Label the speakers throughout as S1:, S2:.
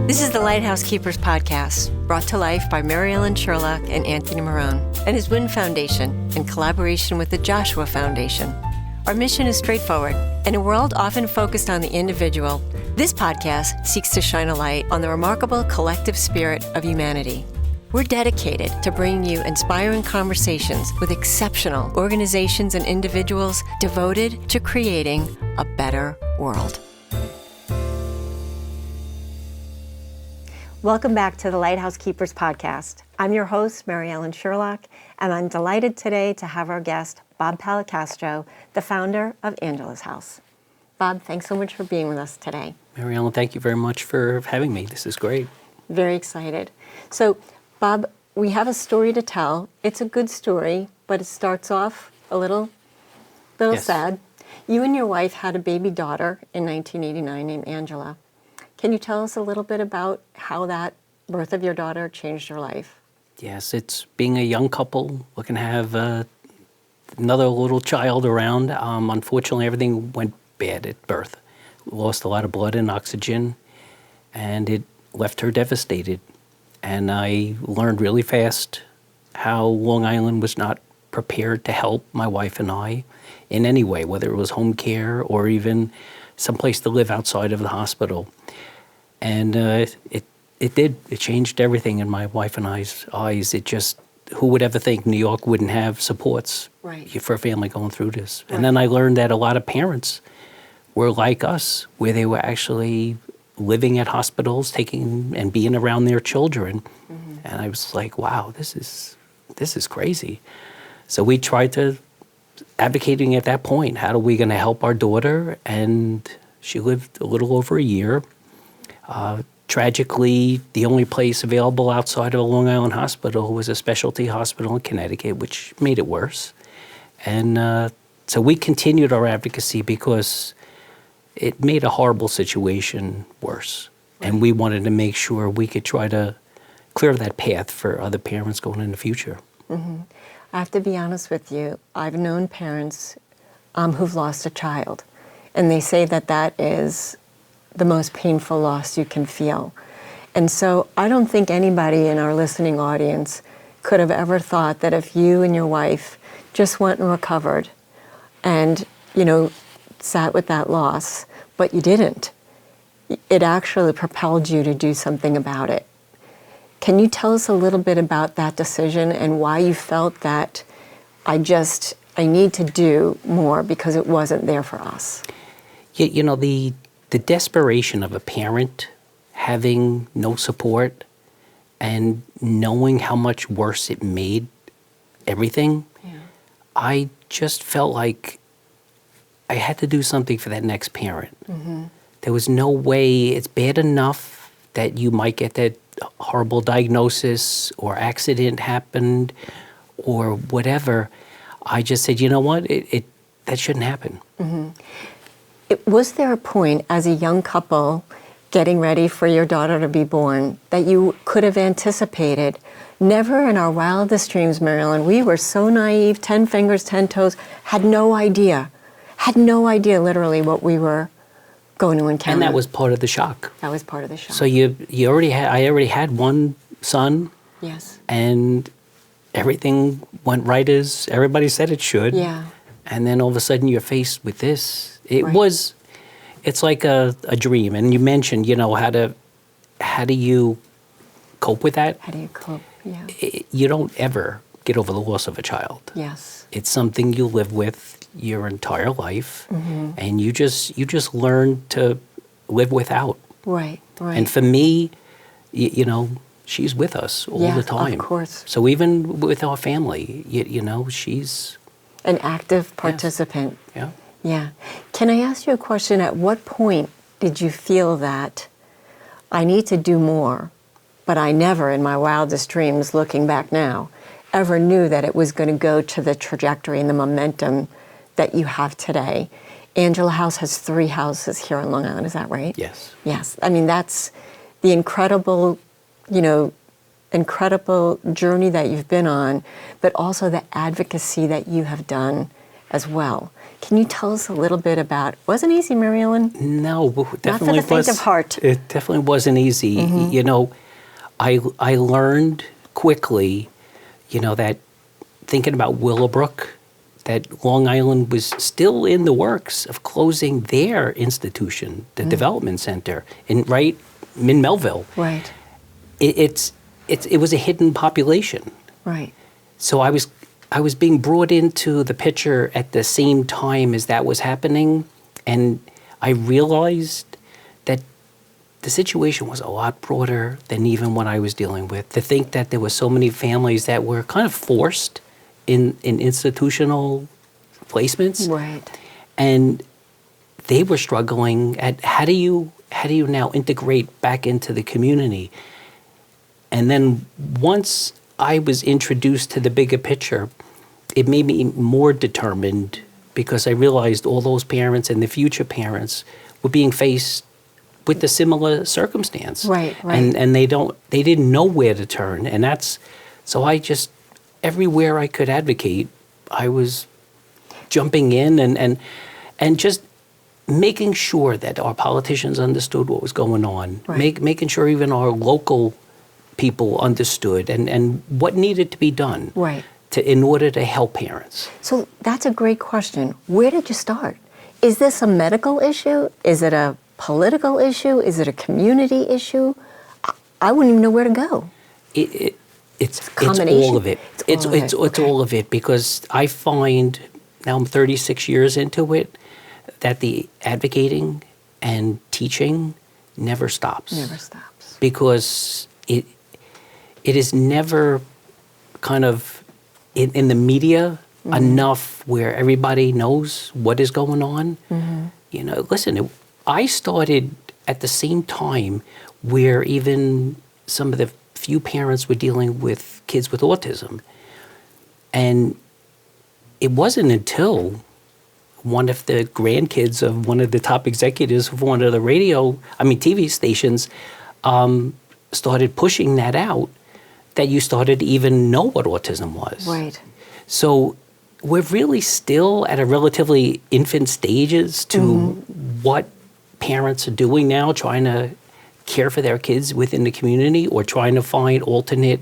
S1: This is the Lighthouse Keepers podcast, brought to life by Mary Ellen Sherlock and Anthony Marone, and his WIN Foundation in collaboration with the Joshua Foundation. Our mission is straightforward. In a world often focused on the individual, this podcast seeks to shine a light on the remarkable collective spirit of humanity. We're dedicated to bringing you inspiring conversations with exceptional organizations and individuals devoted to creating a better world. Welcome back to the Lighthouse Keepers podcast. I'm your host, Mary Ellen Sherlock, and I'm delighted today to have our guest, Bob Policastro, the founder of Angela's House. Bob, thanks so much for being with us today.
S2: Mary Ellen, thank you very much for having me. This is great.
S1: Very excited. So, Bob, we have a story to tell. It's a good story, but it starts off a little
S2: Yes.
S1: sad. You and your wife had a baby daughter in 1989 named Angela. Can you tell us a little bit about how that birth of your daughter changed your life?
S2: Yes, it's being a young couple looking to have another little child around. Unfortunately, everything went bad at birth. Lost a lot of blood and oxygen, and it left her devastated. And I learned really fast how Long Island was not prepared to help my wife and I in any way, whether it was home care or even someplace to live outside of the hospital. And it did. It changed everything in my wife and I's eyes. It just, who would ever think New York wouldn't have supports for a family going through this? Right. And then I learned that a lot of parents were like us, where they were actually living at hospitals, taking and being around their children. Mm-hmm. And I was like, wow, this is crazy. So we tried to advocating at that point, how are we going to help our daughter? And she lived a little over a year. Tragically, the only place available outside of a Long Island hospital was a specialty hospital in Connecticut, which made it worse. And so we continued our advocacy because it made a horrible situation worse. Right. And we wanted to make sure we could try to clear that path for other parents going in the future.
S1: Mm-hmm. I have to be honest with you. I've known parents who've lost a child, and they say that that is the most painful loss you can feel. And so I don't think anybody in our listening audience could have ever thought that if you and your wife just went and recovered and, sat with that loss, but you didn't, it actually propelled you to do something about it. Can you tell us a little bit about that decision and why you felt that I need to do more because it wasn't there for us? The desperation of a parent having no support and knowing how much worse it made everything, I just felt like I had to do something for that next parent. Mm-hmm. There was no way. It's bad enough that you might get that horrible diagnosis or accident happened or whatever. I just said, you know what, that shouldn't happen. Mm-hmm. Was there a point as a young couple getting ready for your daughter to be born that you could have anticipated? Never in our wildest dreams, Marilyn, we were so naive, 10 fingers, 10 toes, had no idea literally what we were going to encounter.
S2: And that was part of the shock.
S1: That was part of the shock.
S2: So I already had one son.
S1: Yes. And
S2: everything went right as everybody said it should.
S1: Yeah.
S2: And then all of a sudden you're faced with this. It's like a dream. And you mentioned, how do you cope with that?
S1: How do you cope? Yeah.
S2: You don't ever get over the loss of a child.
S1: Yes.
S2: It's something you live with your entire life. Mm-hmm. And you just learn to live without.
S1: Right.
S2: And for me, she's with us all the time.
S1: Of course.
S2: So even with our family, she's
S1: an active participant.
S2: Yes.
S1: Yeah. Can I ask you a question? At what point did you feel that I need to do more, but I never in my wildest dreams, looking back now, ever knew that it was going to go to the trajectory and the momentum that you have today? Angela House has 3 houses here on Long Island, is that right?
S2: Yes.
S1: Yes. I mean, that's the incredible journey that you've been on, but also the advocacy that you have done as well. Can you tell us a little bit about, wasn't easy, Mary Ellen?
S2: No, definitely
S1: Not for the faint of heart.
S2: It definitely wasn't easy. You know, I learned quickly, you know, that thinking about Willowbrook, that Long Island was still in the works of closing their institution, the development center, right in Melville.
S1: Right.
S2: It was a hidden population.
S1: Right.
S2: So I was being brought into the picture at the same time as that was happening, and I realized that the situation was a lot broader than even what I was dealing with. To think that there were so many families that were kind of forced in institutional placements,
S1: Right.
S2: and they were struggling at how do you now integrate back into the community. And then once I was introduced to the bigger picture, it made me more determined, because I realized all those parents and the future parents were being faced with a similar circumstance.
S1: Right, right.
S2: And they didn't know where to turn. And so I just, everywhere I could advocate, I was jumping in and just making sure that our politicians understood what was going on,
S1: Right.
S2: making sure even our local people understood and what needed to be done
S1: Right.
S2: in order to help parents.
S1: So that's a great question. Where did you start? Is this a medical issue? Is it a political issue? Is it a community issue? I wouldn't even know where to go.
S2: It's
S1: combination?
S2: all of it. It's
S1: Okay.
S2: all of it, because I find, now I'm 36 years into it, that the advocating and teaching never stops.
S1: Never stops.
S2: Because it is never kind of in the media enough where everybody knows what is going on. You know, listen, I started at the same time where even some of the few parents were dealing with kids with autism. And it wasn't until one of the grandkids of one of the top executives of one of the TV stations started pushing that out, that you started to even know what autism was.
S1: Right.
S2: So we're really still at a relatively infant stages to what parents are doing now, trying to care for their kids within the community, or trying to find alternate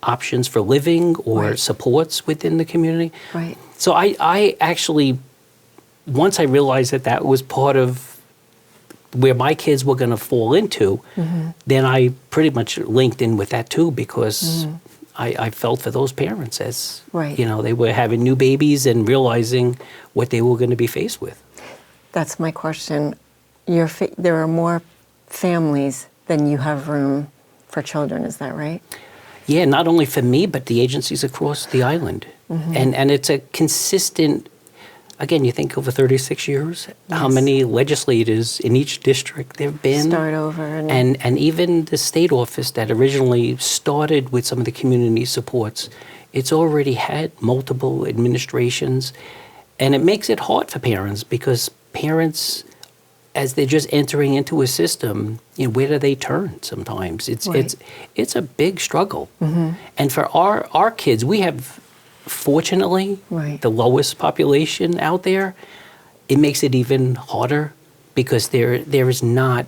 S2: options for living or
S1: Right.
S2: supports within the community.
S1: Right.
S2: So I actually, once I realized that was part of where my kids were going to fall into, then I pretty much linked in with that too, because I felt for those parents as,
S1: Right.
S2: you know, they were having new babies and realizing what they were going to be faced with.
S1: That's my question. There are more families than you have room for children, is that right?
S2: Yeah, not only for me, but the agencies across the island. And it's a consistent, again, you think over 36 years, how
S1: Yes.
S2: many legislators in each district there have been.
S1: Start over.
S2: And even the state office that originally started with some of the community supports, it's already had multiple administrations. And it makes it hard for parents, because parents, as they're just entering into a system, you know, where do they turn sometimes?
S1: Right.
S2: It's a big struggle. And for our kids, we have, fortunately,
S1: Right.
S2: the lowest population out there. It makes it even harder, because there is not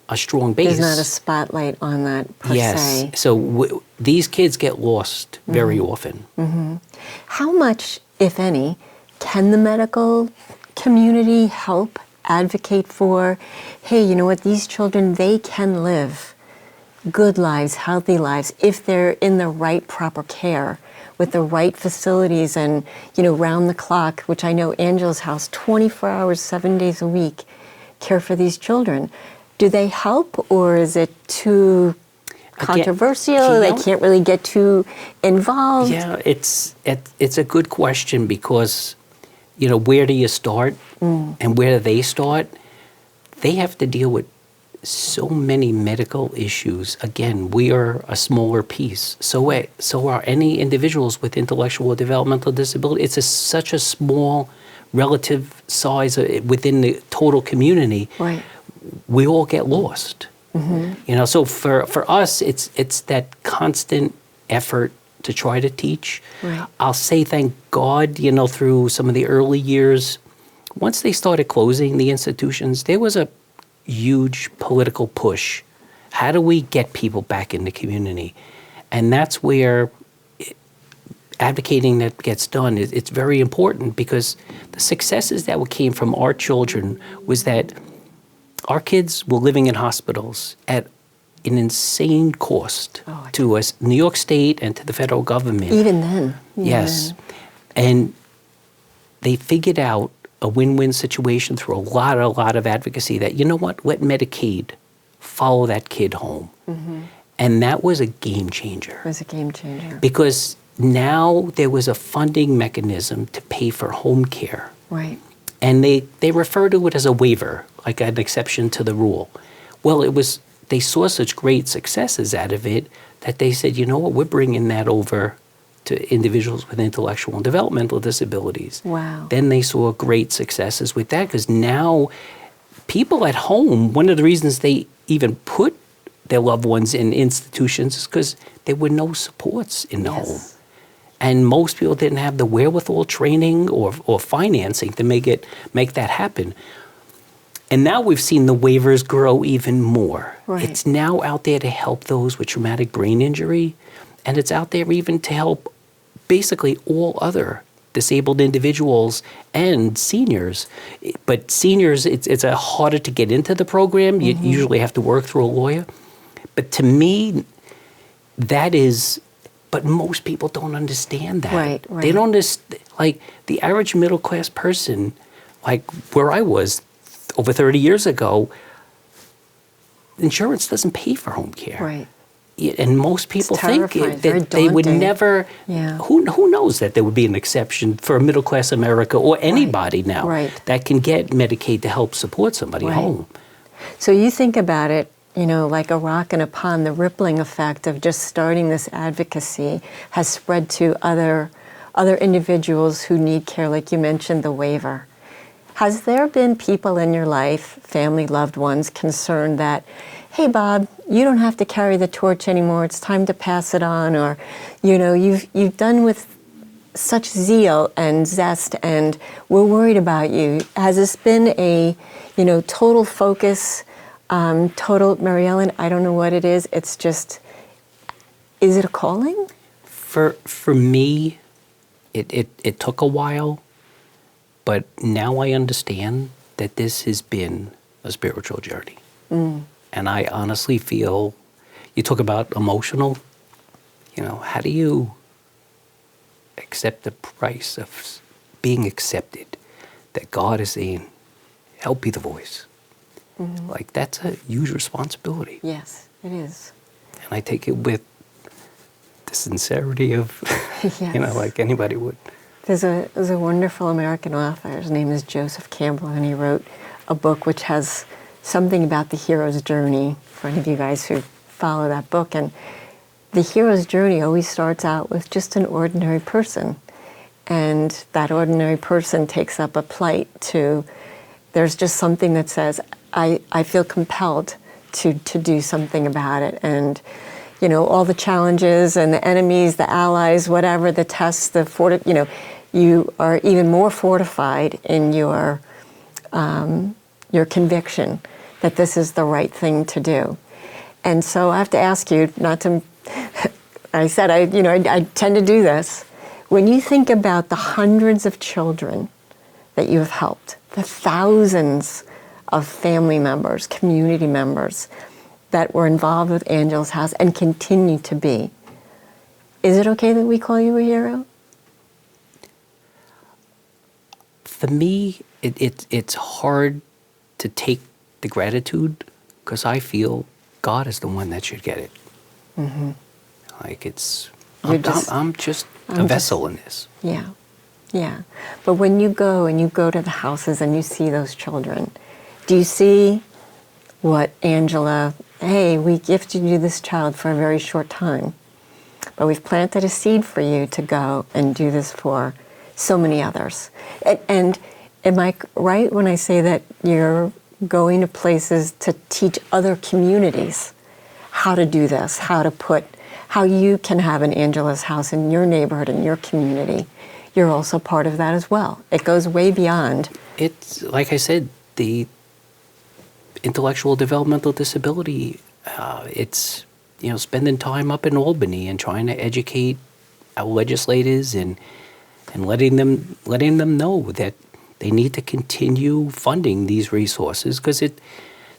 S2: a strong base.
S1: There's not a spotlight on that per se.
S2: So these kids get lost very often.
S1: How much, if any, can the medical community help advocate for, hey, you know what, these children, they can live good lives, healthy lives, if they're in the right proper care, with the right facilities and, you know, round the clock, which I know Angela's house, 24 hours, 7 days a week, care for these children. Do they help, or is it too controversial? They can't really get too involved?
S2: Yeah, it's a good question, because, you know, where do you start and where do they start? They have to deal with so many medical issues. Again, we are a smaller piece. So are any individuals with intellectual or developmental disability. It's such a small relative size within the total community.
S1: Right.
S2: We all get lost. You know, so for us, it's that constant effort to try to teach.
S1: Right.
S2: I'll say thank God, through some of the early years, once they started closing the institutions, there was a huge political push. How do we get people back in the community? And that's where advocating that gets done, it's very important, because the successes that came from our children was that our kids were living in hospitals at an insane cost to us, New York State and to the federal government.
S1: Even then.
S2: Yes. And they figured out a win-win situation through a lot of advocacy that, you know what, let Medicaid follow that kid home. Mm-hmm. And that was a game changer.
S1: It was a game changer.
S2: Because now there was a funding mechanism to pay for home care.
S1: Right.
S2: And they refer to it as a waiver, like an exception to the rule. Well, they saw such great successes out of it that they said, you know what, we're bringing that over to individuals with intellectual and developmental disabilities.
S1: Wow.
S2: Then they saw great successes with that, because now people at home, one of the reasons they even put their loved ones in institutions is because there were no supports in the home. And most people didn't have the wherewithal, training, or financing to make that happen. And now we've seen the waivers grow even more.
S1: Right.
S2: It's now out there to help those with traumatic brain injury, and it's out there even to help basically all other disabled individuals and seniors. But seniors, it's a harder to get into the program. You usually have to work through a lawyer. But to me, that is... But most people don't understand that.
S1: Right.
S2: They don't understand, like the average middle class person, like where I was over 30 years ago, insurance doesn't pay for home care.
S1: Right.
S2: And most people think that
S1: they
S2: would never,
S1: Yeah.
S2: who knows that there would be an exception for middle class America or anybody now that can get Medicaid to help support somebody home.
S1: So you think about it, like a rock in a pond, the rippling effect of just starting this advocacy has spread to other individuals who need care, like you mentioned, the waiver. Has there been people in your life, family, loved ones, concerned that, hey, Bob, you don't have to carry the torch anymore, it's time to pass it on, or, you've done with such zeal and zest, and we're worried about you. Has this been a, total focus, Mary Ellen, I don't know what it is. It's just, is it a calling?
S2: For me, it took a while, but now I understand that this has been a spiritual journey. Mm. And I honestly feel, you talk about emotional, how do you accept the price of being accepted, that God is saying, help be the voice. Mm-hmm. Like, that's a huge responsibility.
S1: Yes, it is.
S2: And I take it with the sincerity of, like anybody would. There's
S1: a wonderful American author. His name is Joseph Campbell, and he wrote a book which has something about the hero's journey, for any of you guys who follow that book. And the hero's journey always starts out with just an ordinary person. And that ordinary person takes up a plight to, there's just something that says, I feel compelled to do something about it. And, all the challenges and the enemies, the allies, whatever, the tests, you are even more fortified in your conviction that this is the right thing to do. And so I have to ask you, not to, I said, I tend to do this. When you think about the hundreds of children that you have helped, the thousands of family members, community members that were involved with Angela's House and continue to be, is it okay that we call you a hero?
S2: For me, it's hard to take the gratitude, because I feel God is the one that should get it. Mm-hmm. Like I'm just a vessel in this.
S1: Yeah, yeah. But when you go to the houses and you see those children, do you see what Angela, hey, we gifted you this child for a very short time, but we've planted a seed for you to go and do this for so many others. And am I right when I say that you're going to places to teach other communities how to do this, how to put how you can have an Angela's house in your neighborhood, in your community. You're also part of that as well. It goes way beyond.
S2: It's, like I said, the intellectual developmental disability, it's, spending time up in Albany and trying to educate our legislators and letting them know that they need to continue funding these resources, because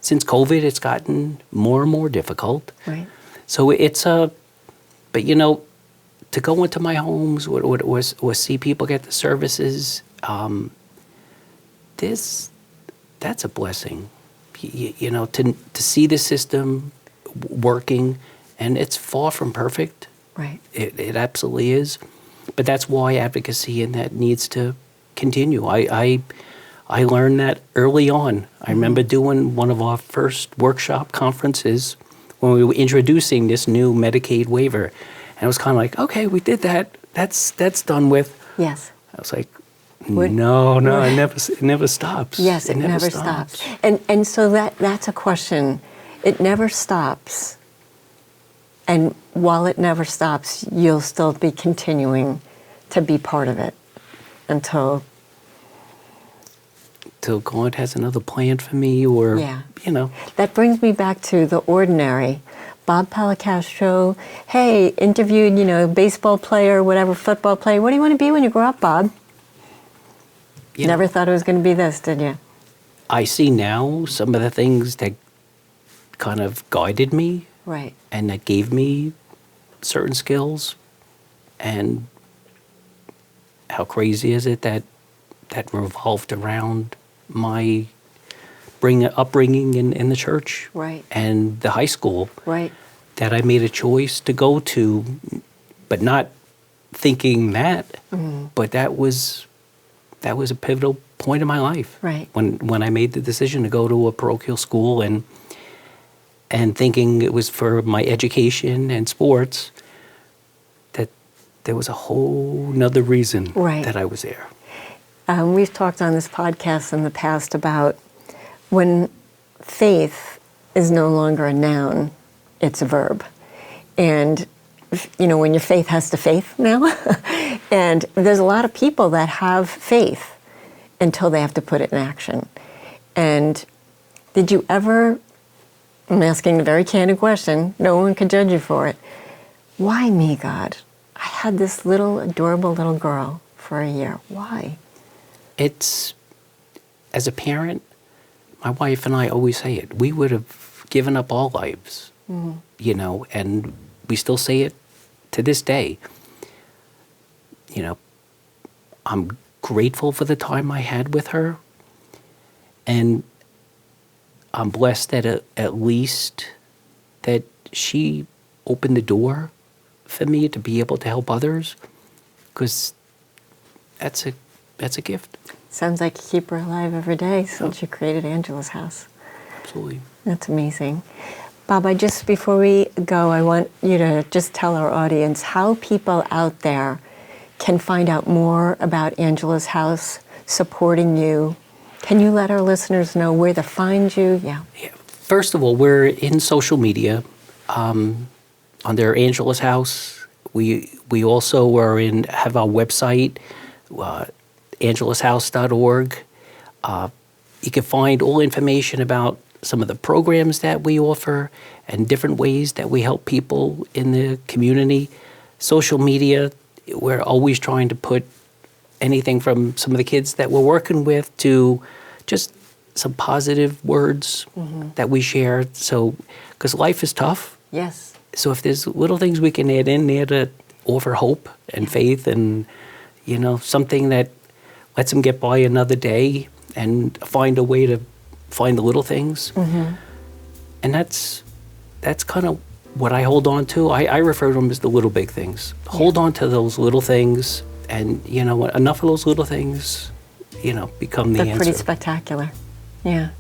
S2: since COVID, it's gotten more and more difficult.
S1: Right.
S2: So but to go into my homes or see people get the services, that's a blessing. To see the system working, and it's far from perfect.
S1: Right.
S2: It absolutely is. But that's why advocacy and that needs to continue. I learned that early on. I remember doing one of our first workshop conferences when we were introducing this new Medicaid waiver. And it was kind of like, okay, we did that. That's done with.
S1: Yes.
S2: I was like, no, it never stops.
S1: Yes, it never stops. And so that's a question. It never stops. And while it never stops, you'll still be continuing to be part of it until
S2: God has another plan for me, or,
S1: That brings me back to the ordinary. Bob Policastro, hey, interviewed, baseball player, whatever, football player. What do you want to be when you grow up, Bob? You never thought it was going to be this, did you?
S2: I see now some of the things that kind of guided me.
S1: Right.
S2: And that gave me certain skills. And how crazy is it that revolved around my upbringing in the church.
S1: Right.
S2: And the high school.
S1: Right.
S2: That I made a choice to go to, but not thinking that. Mm-hmm. But that was a pivotal point in my life.
S1: Right.
S2: When I made the decision to go to a parochial school and thinking it was for my education and sports, that there was a whole nother reason that I was there.
S1: We've talked on this podcast in the past about when faith is no longer a noun, it's a verb. And, when your faith has to faith now. And there's a lot of people that have faith until they have to put it in action. And did you ever, I'm asking a very candid question, no one could judge you for it. Why me, God? I had this little adorable little girl for a year. Why?
S2: It's, as a parent, my wife and I always say it, we would have given up our lives, and we still say it to this day. I'm grateful for the time I had with her, and I'm blessed that at least that she opened the door for me to be able to help others, because that's a gift.
S1: Sounds like you keep her alive every day since you created Angela's house.
S2: Absolutely.
S1: That's amazing. Bob, before we go, I want you to just tell our audience how people out there can find out more about Angela's house, supporting you. Can you let our listeners know where to find you? Yeah.
S2: First of all, we're in social media under Angela's house. We also have our website, angelashouse.org. You can find all information about some of the programs that we offer and different ways that we help people in the community. Social media, we're always trying to put anything from some of the kids that we're working with to just some positive words that we share. So, because life is tough.
S1: Yes.
S2: So if there's little things we can add in there to offer hope and faith and, something that lets them get by another day and find a way to find the little things. Mm-hmm. And that's kind of what I hold on to. I refer to them as the little big things. Yeah. Hold on to those little things, and enough of those little things, become the answer.
S1: They're pretty spectacular. Yeah.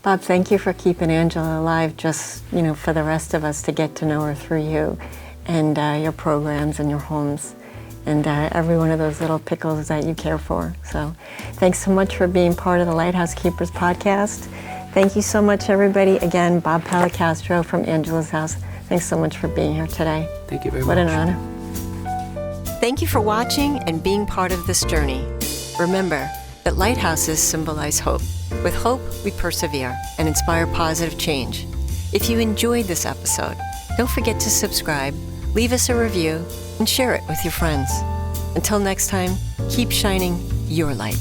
S1: Bob, thank you for keeping Angela alive, just, for the rest of us to get to know her through you and your programs and your homes and every one of those little pickles that you care for. So thanks so much for being part of the Lighthouse Keepers podcast. Thank you so much, everybody. Again, Bob Policastro from Angela's House. Thanks so much for being here today.
S2: Thank you very
S1: What
S2: much.
S1: an honor. Thank you for watching and being part of this journey. Remember that lighthouses symbolize hope. With hope, we persevere and inspire positive change. If you enjoyed this episode, don't forget to subscribe, leave us a review, and share it with your friends. Until next time, keep shining your light.